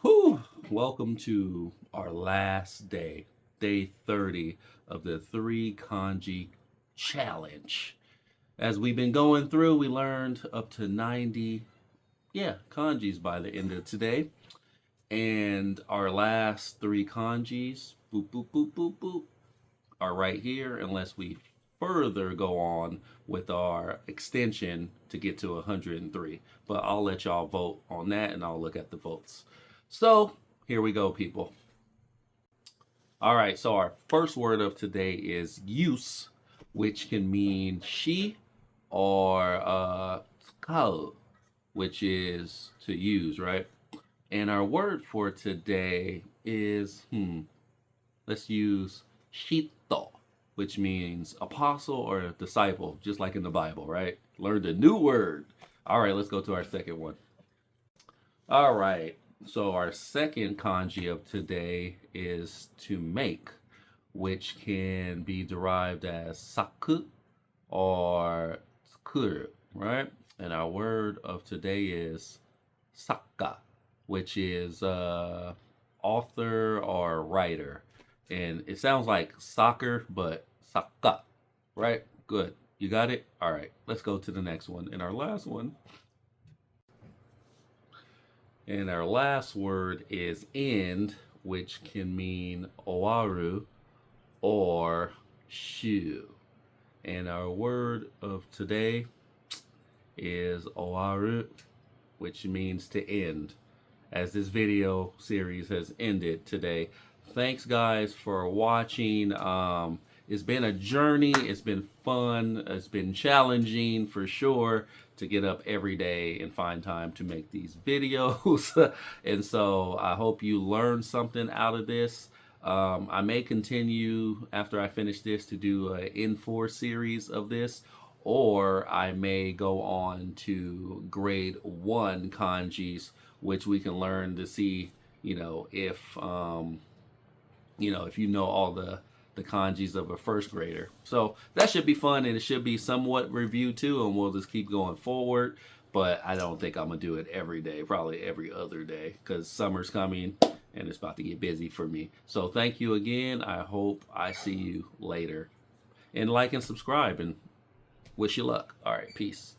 Whew. Welcome to our last day, day 30 of the three kanji challenge. As we've been going through, we learned up to 90, kanjis by the end of today. And our last three kanjis, boop, boop, boop, boop, boop, are right here, unless we further go on with our extension to get to 103. But I'll let y'all vote on that and I'll look at the votes. So here we go, people. All right, so our first word of today is use, which can mean she or tsukau, which is to use, right? And our word for today is, let's use shito, which means apostle or disciple, just like in the Bible, right? Learned a new word. All right, let's go to our second one. All right, so our second kanji of today is to make, which can be derived as saku or tsukuru, right? And our word of today is saka, which is author or writer. And it sounds like soccer, but saka, right? Good. You got it? All right, let's go to the next one. And our last one. And our last word is end, which can mean owaru or shu. And our word of today is owaru, which means to end, as this video series has ended today. Thanks, guys, for watching. It's been a journey. It's been fun. It's been challenging for sure to get up every day and find time to make these videos. And so I hope you learned something out of this. I may continue after I finish this to do an N4 series of this, or I may go on to grade 1 kanjis, which we can learn to see, if if you know all the kanjis of a first grader. So that should be fun, and it should be somewhat review too, and we'll just keep going forward. But I don't think I'm gonna do it every day, probably every other day, because summer's coming and it's about to get busy for me. So thank you again. I hope I see you later. And like and subscribe and wish you luck. All right, peace.